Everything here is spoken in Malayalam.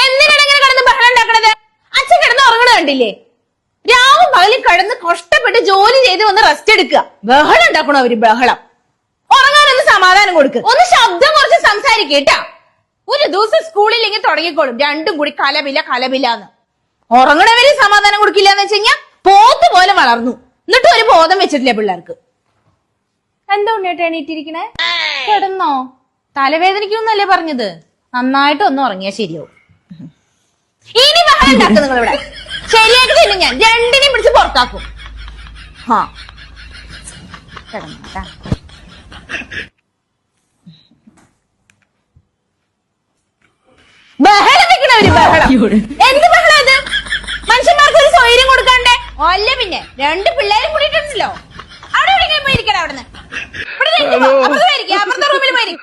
എന്തിനാണ് കിടന്ന് ബഹളം ഉണ്ടാക്കണത്? അച്ഛൻ കിടന്ന് ഉറങ്ങണ കണ്ടില്ലേ? രാവും പകലും കിടന്ന് കഷ്ടപ്പെട്ട് ജോലി ചെയ്ത് ഒന്ന് റെസ്റ്റ് എടുക്കുക. ബഹളം ഉണ്ടാക്കണോ അവര്? ബഹളം. ഉറങ്ങാനൊന്ന് സമാധാനം കൊടുക്ക്. ഒന്ന് ശബ്ദം കുറച്ച് സംസാരിക്കേട്ടാ. ഒരു ദിവസം സ്കൂളിൽ ഇങ്ങനെ തുടങ്ങിക്കോളും രണ്ടും കൂടി കലപില്ലാന്ന്. ഉറങ്ങണവര് സമാധാനം കൊടുക്കില്ല എന്ന് വെച്ച് കഴിഞ്ഞാൽ പോത്ത് പോലെ വളർന്നു. എന്നിട്ട് ഒരു ബോധം വെച്ചിട്ടില്ല പിള്ളേർക്ക്. എന്താ ഉണ്ണേട്ടാ എണീറ്റിരിക്കണേ? കിടന്നോ? തലവേദനിക്കുന്നല്ലേ പറഞ്ഞത്? നന്നായിട്ട് ഒന്ന് ഉറങ്ങിയാ ശരിയാവും. ഇനി ബഹളം ഉണ്ടാക്കും നിങ്ങൾ ഇവിടെ. ശരിയായിട്ട് തന്നെ ഞാൻ രണ്ടിനെയും പിടിച്ച് പുറത്താക്കും. കിടന്നോട്ടാ. ബഹളം വെക്കണവര് ബഹളം. എന്ത് ബഹളം അത്? മനുഷ്യന്മാർക്ക് ഒരു സ്വൈര്യം കൊടുക്കണ്ടേ? അല്ല പിന്നെ രണ്ട് പിള്ളേരും കൂടിയിട്ടുണ്ടല്ലോ. അവിടെ എവിടെയെങ്കിലും പോയിരിക്കണം. അവിടുന്ന് ഇവിടെ അപ്പുറത്തെ റൂമിൽ പോയിരിക്കും.